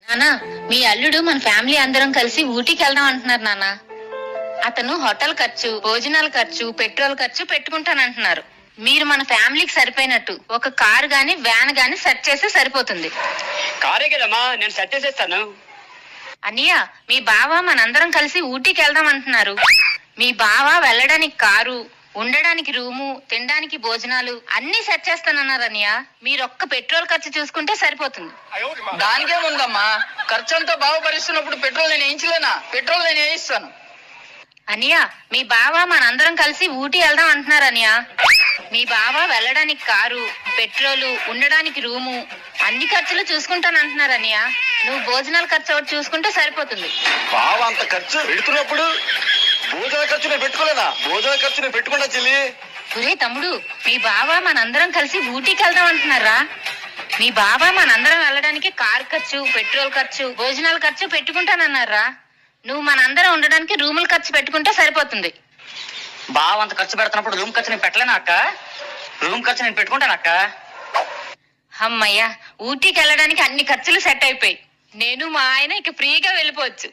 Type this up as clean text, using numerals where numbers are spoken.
నానా, మీ అల్లుడు మన ఫ్యామిలీ అందరం కలిసి ఊటీకి వెళ్దాం అంటున్నారు నాన్న. అతను హోటల్ ఖర్చు, భోజనాల ఖర్చు, పెట్రోల్ ఖర్చు పెట్టుకుంటానంటున్నారు. మీరు మన ఫ్యామిలీకి సరిపోయినట్టు ఒక కారు గాని వ్యాన్ గాని సెట్ చేస్తే సరిపోతుంది. కారే కదమ్మా, నేను సెట్ చేసేస్తాను. అన్నయ్య, మీ బావ మనందరం కలిసి ఊటీకి వెళ్దాం అంటున్నారు. మీ బావ వెళ్ళడానికి కారు, ఉండడానికి రూము, తినడానికి భోజనాలు అన్ని సెట్ చేస్తానన్నారు అన్నయ్య. మీరొక్క పెట్రోల్ ఖర్చు చూసుకుంటే సరిపోతుంది. దానికేముందమ్మా, ఖర్చంతా బావ భరిస్తున్నప్పుడు పెట్రోల్ నేను వేయించలేనా? పెట్రోల్ నేను వేయిస్తాను. అన్నయ్య, మీ బావ మనందరం కలిసి ఊటీ వెళ్దాం అంటున్నారు అన్నయ్య. మీ బావ వెళ్ళడానికి కారు, పెట్రోలు, ఉండడానికి రూము అన్ని ఖర్చులు చూసుకుంటానంటున్నారు అన్నయ్య. నువ్వు భోజనాల ఖర్చు ఒకటి చూసుకుంటే సరిపోతుంది. బావ అంత ఖర్చు పెడుతున్నప్పుడు భోజన ఖర్చు నేను పెట్టుకోలేనా? భోజన ఖర్చు నేను పెట్టుకున్నా చెల్లి. ఒరే తమ్ముడు, మీ బావ మనందరం కలిసి ఊటీకి వెళ్దాం అంటున్నారా? మీ బావ మనందరం వెళ్ళడానికి కారు ఖర్చు, పెట్రోల్ ఖర్చు, భోజనాల ఖర్చు పెట్టుకుంటానన్నారా? నువ్వు మనందరం ఉండడానికి రూముల ఖర్చు పెట్టుకుంటే సరిపోతుంది. బావ అంత ఖర్చు పెడుతున్నప్పుడు రూమ్ ఖర్చు నేను పెట్టలేనా అక్క? రూమ్ ఖర్చు నేను పెట్టుకుంటాను అక్క. అమ్మయ్యా, ఊటీకి వెళ్ళడానికి అన్ని ఖర్చులు సెట్ అయిపోయి నేను మా ఆయన ఇక ఫ్రీగా వెళ్ళిపోవచ్చు.